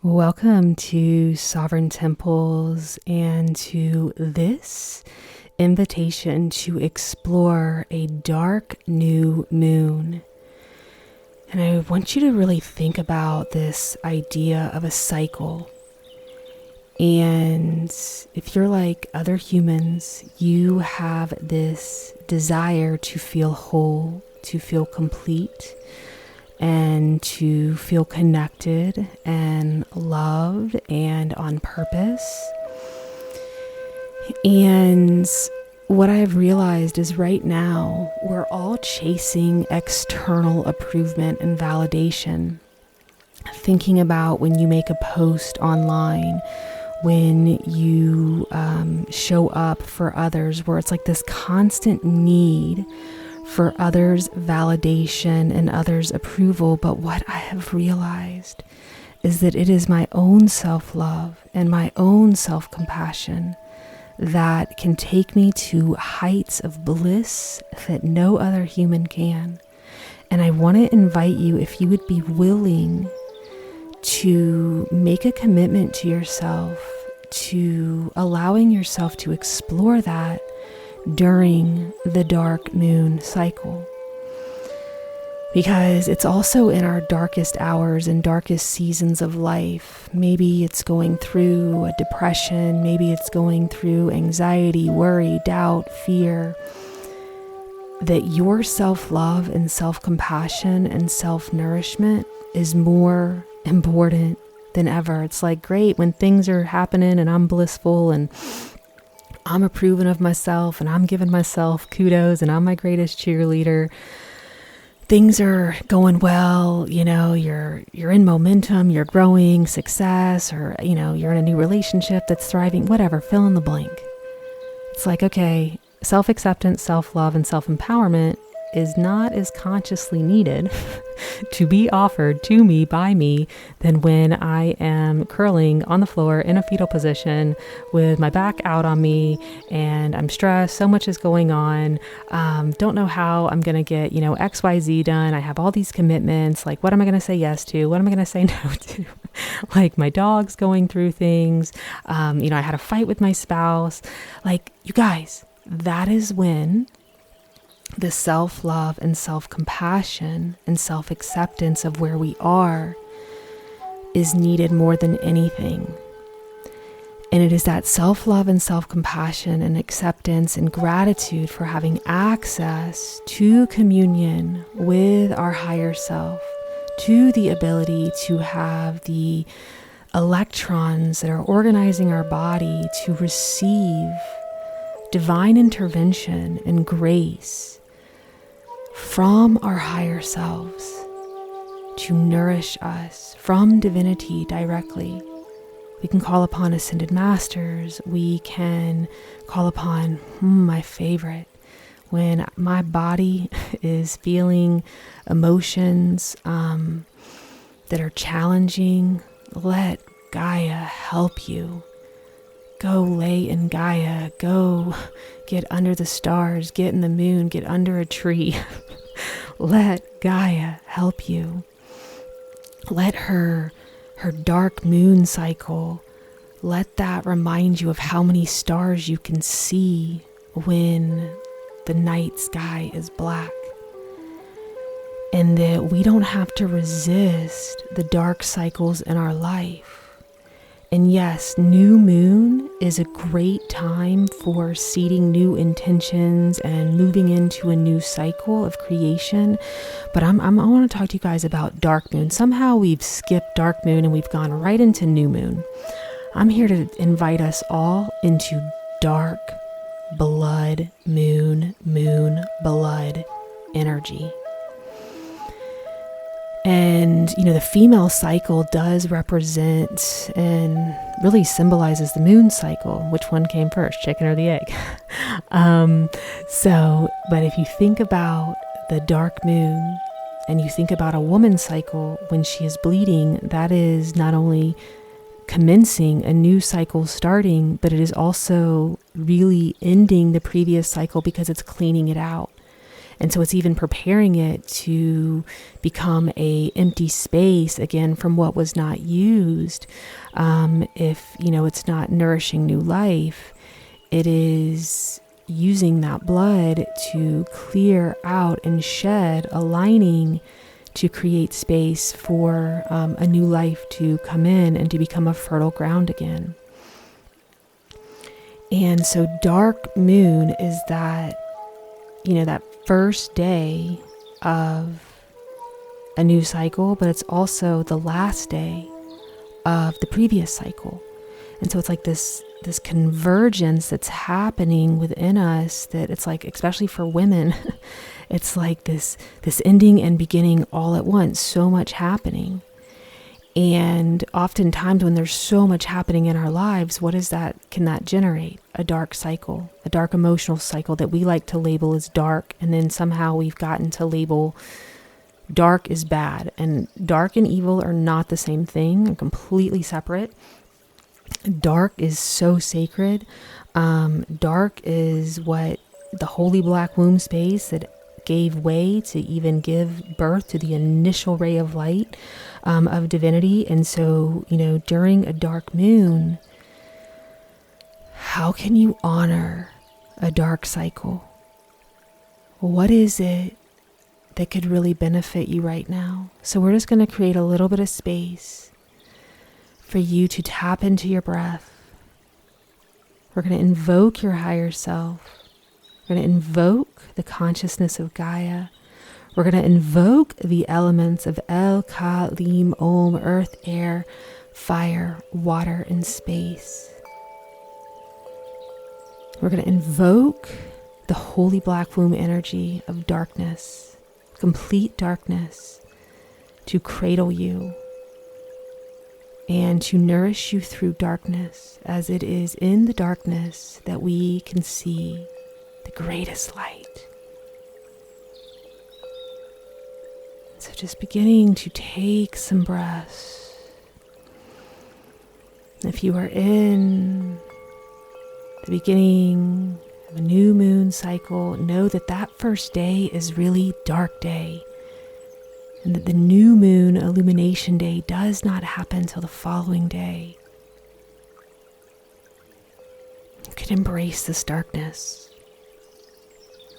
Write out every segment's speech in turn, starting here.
Welcome to Sovereign Temples and to this invitation to explore a dark new moon. And I want you to really think about this idea of a cycle. And if you're like other humans, you have this desire to feel whole, to feel complete, and to feel connected and loved and on purpose. And what I've realized is right now we're all chasing external approval and validation. Thinking about when you make a post online, when you show up for others, where it's like this constant need for others' validation and others' approval. But what I have realized is that it is my own self-love and my own self-compassion that can take me to heights of bliss that no other human can. And I want to invite you, if you would be willing to make a commitment to yourself, to allowing yourself to explore that during the dark moon cycle. Because it's also in our darkest hours and darkest seasons of life. Maybe it's going through a depression, maybe it's going through anxiety, worry, doubt, fear, that your self-love and self-compassion and self-nourishment is more important than ever. It's like, great when things are happening and I'm blissful and I'm approving of myself and I'm giving myself kudos and I'm my greatest cheerleader. Things are going well, you're in momentum, you're growing, success, or, you're in a new relationship that's thriving, whatever, fill in the blank. It's like, okay, self-acceptance, self-love, and self-empowerment is not as consciously needed to be offered to me by me than when I am curling on the floor in a fetal position with my back out on me and I'm stressed. So much is going on. Don't know how I'm going to get, XYZ done. I have all these commitments. Like, what am I going to say yes to? What am I going to say no to? Like, my dog's going through things. I had a fight with my spouse. Like, you guys, that is when the self-love and self-compassion and self-acceptance of where we are is needed more than anything. And it is that self-love and self-compassion and acceptance and gratitude for having access to communion with our higher self, to the ability to have the electrons that are organizing our body to receive divine intervention and grace from our higher selves to nourish us from divinity directly. We can call upon ascended masters. We can call upon my favorite, when my body is feeling emotions that are challenging, let Gaia help you. Go lay in Gaia, go get under the stars, get in the moon, get under a tree. Let Gaia help you. Let her dark moon cycle, let that remind you of how many stars you can see when the night sky is black. And that we don't have to resist the dark cycles in our life. And yes, new moon is a great time for seeding new intentions and moving into a new cycle of creation. But I want to talk to you guys about dark moon. Somehow we've skipped dark moon and we've gone right into new moon. I'm here to invite us all into dark blood moon blood energy. And, the female cycle does represent and really symbolizes the moon cycle. Which one came first, chicken or the egg? But if you think about the dark moon and you think about a woman's cycle when she is bleeding, that is not only commencing a new cycle starting, but it is also really ending the previous cycle because it's cleaning it out. And so it's even preparing it to become a empty space again from what was not used. If, it's not nourishing new life, it is using that blood to clear out and shed, aligning to create space for a new life to come in and to become a fertile ground again. And so dark moon is that, that first day of a new cycle, but it's also the last day of the previous cycle. And so it's like this convergence that's happening within us, that it's like, especially for women, it's like this ending and beginning all at once, so much happening. And oftentimes when there's so much happening in our lives, can that generate? A dark cycle, a dark emotional cycle that we like to label as dark. And then somehow we've gotten to label dark is bad. And dark and evil are not the same thing, they're completely separate. Dark is so sacred. Dark is what the holy black womb space that gave way to even give birth to the initial ray of light of divinity. And so, during a dark moon, how can you honor a dark cycle? What is it that could really benefit you right now? So we're just going to create a little bit of space for you to tap into your breath. We're going to invoke your higher self. We're going to invoke the consciousness of Gaia. We're going to invoke the elements of El, Ka, Lim, Om, earth, air, fire, water, and space. We're going to invoke the holy black womb energy of darkness, complete darkness, to cradle you and to nourish you through darkness, as it is in the darkness that we can see the greatest light. So just beginning to take some breaths. If you are in the beginning of a new moon cycle, know that that first day is really dark day, and that the new moon illumination day does not happen till the following day. You can embrace this darkness.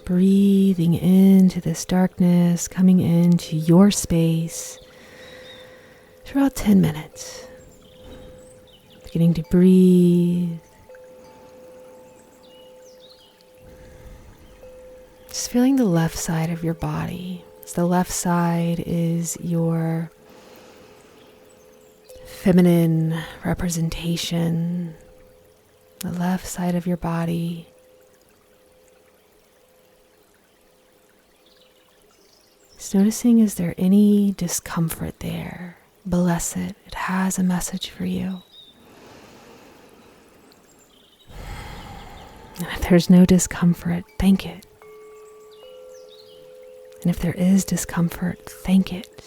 Breathing into this darkness, coming into your space for about 10 minutes. Beginning to breathe. Just feeling the left side of your body. So the left side is your feminine representation. The left side of your body. Just noticing, is there any discomfort there? Bless it. It has a message for you. And if there's no discomfort, thank it. And if there is discomfort, thank it.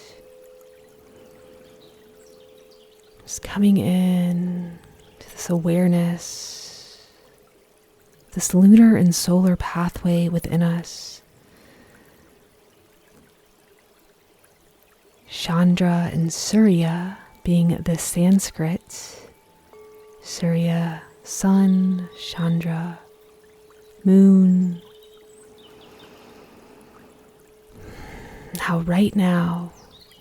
Just coming in to this awareness, this lunar and solar pathway within us. Chandra and Surya being the Sanskrit. Surya, sun, Chandra, moon. How right now,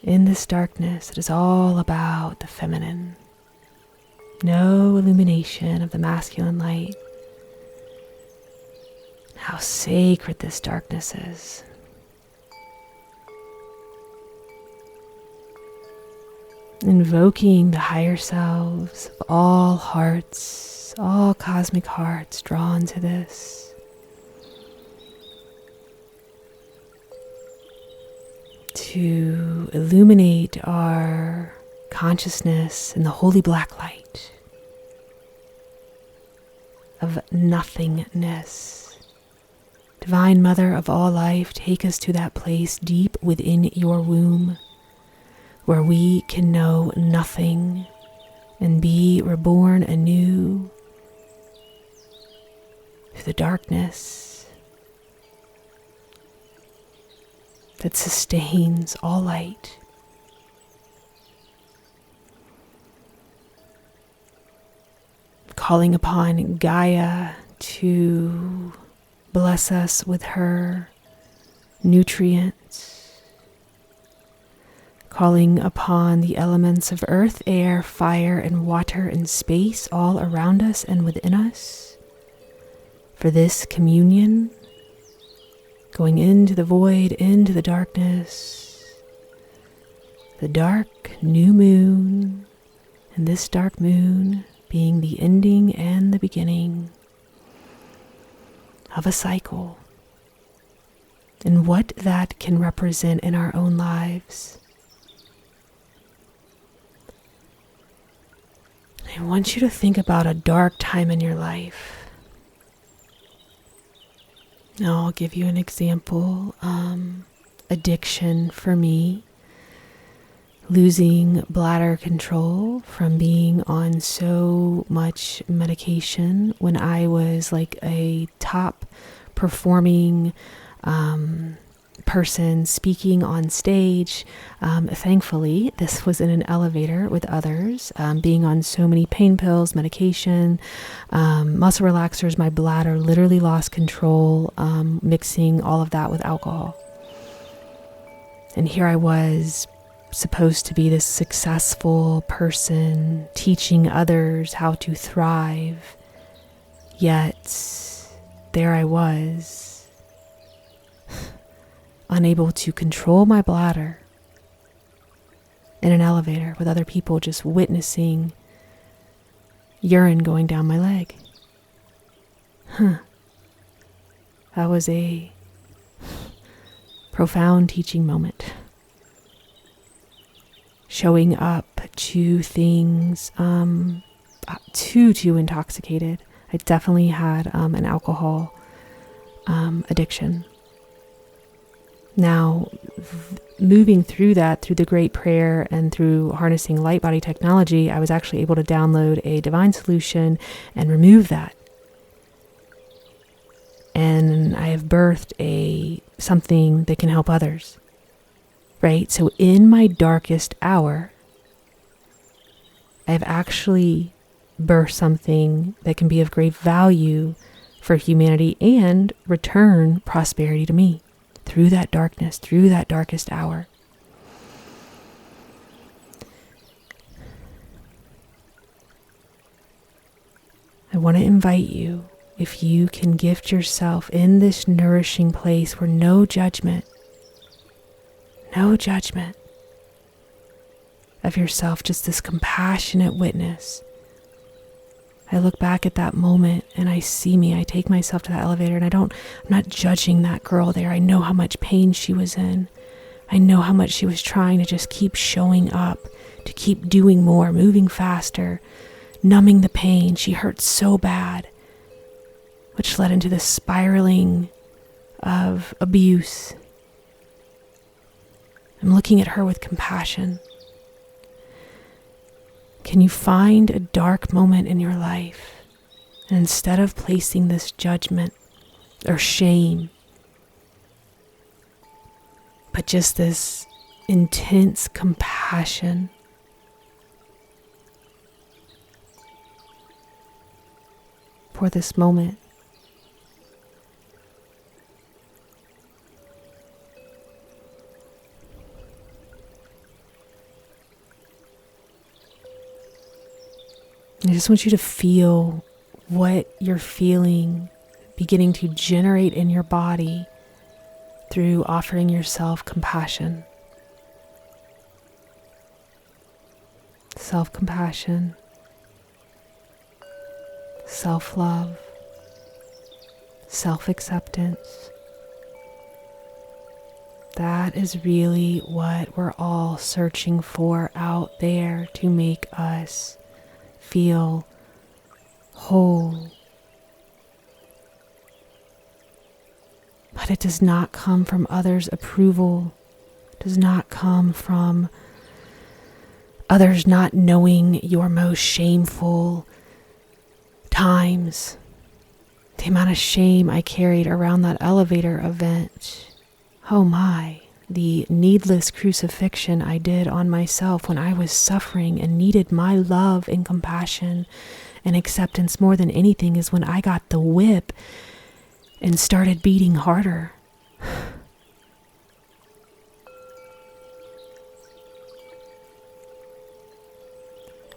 in this darkness, it is all about the feminine. No illumination of the masculine light. How sacred this darkness is. Invoking the higher selves of all hearts, all cosmic hearts drawn to this. To illuminate our consciousness in the holy black light of nothingness. Divine Mother of all life, take us to that place deep within your womb where we can know nothing and be reborn anew through the darkness. that sustains all light. Calling upon Gaia to bless us with her nutrients. Calling upon the elements of earth, air, fire, and water and space all around us and within us for this communion, going into the void, into the darkness, the dark new moon, and this dark moon being the ending and the beginning of a cycle, and what that can represent in our own lives. I want you to think about a dark time in your life. Now, I'll give you an example. Addiction for me. Losing bladder control from being on so much medication when I was like a top performing person speaking on stage. Thankfully, this was in an elevator with others, being on so many pain pills, medication, muscle relaxers. My bladder literally lost control, mixing all of that with alcohol. And here I was, supposed to be this successful person teaching others how to thrive, yet there I was, unable to control my bladder in an elevator with other people, just witnessing urine going down my leg. That was a profound teaching moment. Showing up to things too intoxicated. I definitely had an alcohol addiction. Now, moving through that, through the great prayer and through harnessing light body technology, I was actually able to download a divine solution and remove that. And I have birthed something that can help others. Right? So in my darkest hour, I've actually birthed something that can be of great value for humanity and return prosperity to me through that darkness, through that darkest hour. I want to invite you, if you can gift yourself in this nourishing place where no judgment of yourself, just this compassionate witness. I look back at that moment and I see me. I take myself to that elevator and I'm not judging that girl there. I know how much pain she was in. I know how much she was trying to just keep showing up, to keep doing more, moving faster, numbing the pain. She hurt so bad, which led into this spiraling of abuse. I'm looking at her with compassion. Can you find a dark moment in your life, and instead of placing this judgment or shame, but just this intense compassion, for this moment? I just want you to feel what you're feeling beginning to generate in your body through offering yourself compassion. Self-compassion, self-love, self-acceptance. That is really what we're all searching for out there to make us feel whole. But it does not come from others' approval. It does not come from others not knowing your most shameful times. The amount of shame I carried around that elevator event. Oh my, the needless crucifixion I did on myself when I was suffering and needed my love and compassion and acceptance more than anything is when I got the whip and started beating harder.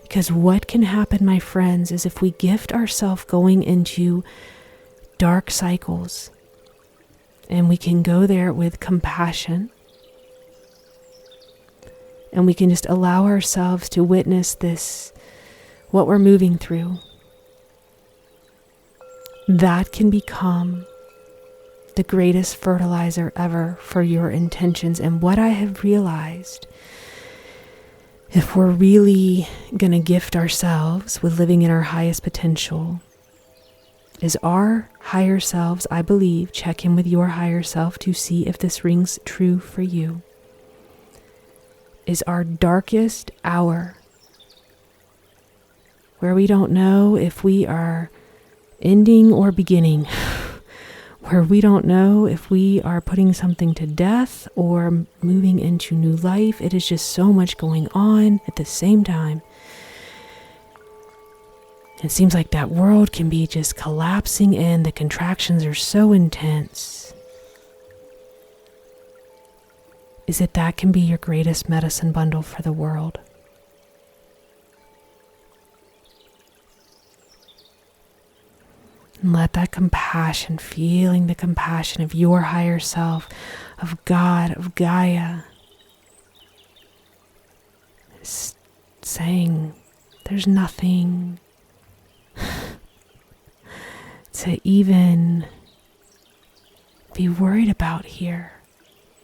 Because what can happen, my friends, is if we gift ourselves going into dark cycles, and we can go there with compassion, and we can just allow ourselves to witness this, what we're moving through, that can become the greatest fertilizer ever for your intentions. And what I have realized, if we're really going to gift ourselves with living in our highest potential, is our higher selves, I believe, check in with your higher self to see if this rings true for you, is our darkest hour, where we don't know if we are ending or beginning, where we don't know if we are putting something to death or moving into new life. It is just so much going on at the same time. It seems like that world can be just collapsing in. The contractions are so intense. Is it that can be your greatest medicine bundle for the world? And let that compassion, feeling the compassion of your higher self, of God, of Gaia, saying there's nothing to even be worried about here.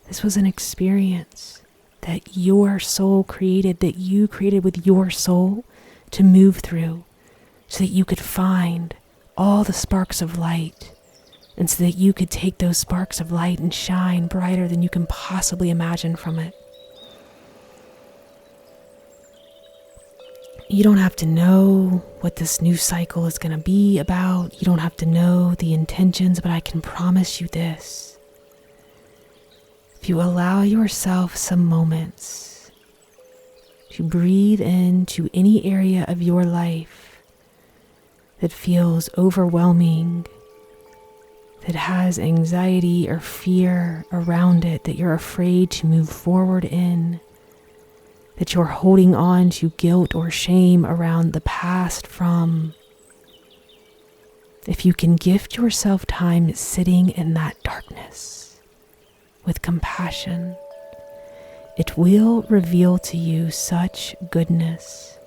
This was an experience that your soul created, that you created with your soul to move through, so that you could find all the sparks of light, and so that you could take those sparks of light and shine brighter than you can possibly imagine from it. You don't have to know what this new cycle is going to be about. You don't have to know the intentions, but I can promise you this. If you allow yourself some moments to breathe into any area of your life that feels overwhelming, that has anxiety or fear around it, that you're afraid to move forward in, that you're holding on to guilt or shame around the past from, if you can gift yourself time sitting in that darkness with compassion, it will reveal to you such goodness.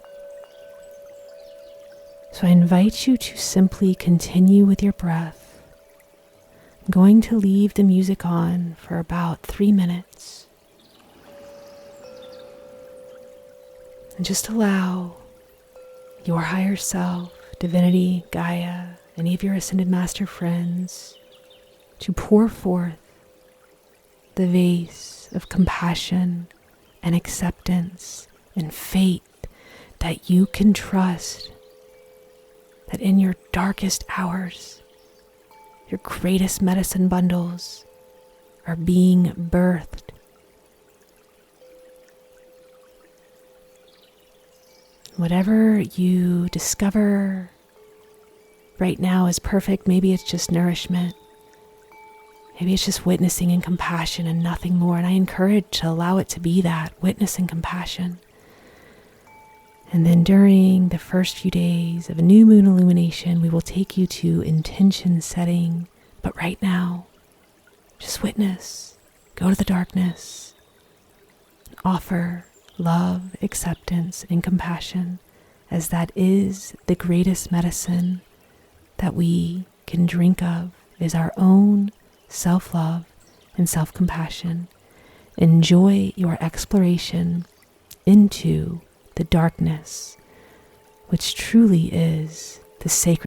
So I invite you to simply continue with your breath. I'm going to leave the music on for about 3 minutes. And just allow your higher self, divinity, Gaia, any of your ascended master friends to pour forth the vase of compassion and acceptance and faith that you can trust that in your darkest hours, your greatest medicine bundles are being birthed. Whatever you discover right now is perfect. Maybe it's just nourishment. Maybe it's just witnessing and compassion and nothing more. And I encourage to allow it to be that, witness and compassion. And then during the first few days of a new moon illumination, we will take you to intention setting. But right now, just witness, go to the darkness, offer love, acceptance, and compassion, as that is the greatest medicine that we can drink of, is our own self-love and self-compassion. Enjoy your exploration into the darkness, which truly is the sacred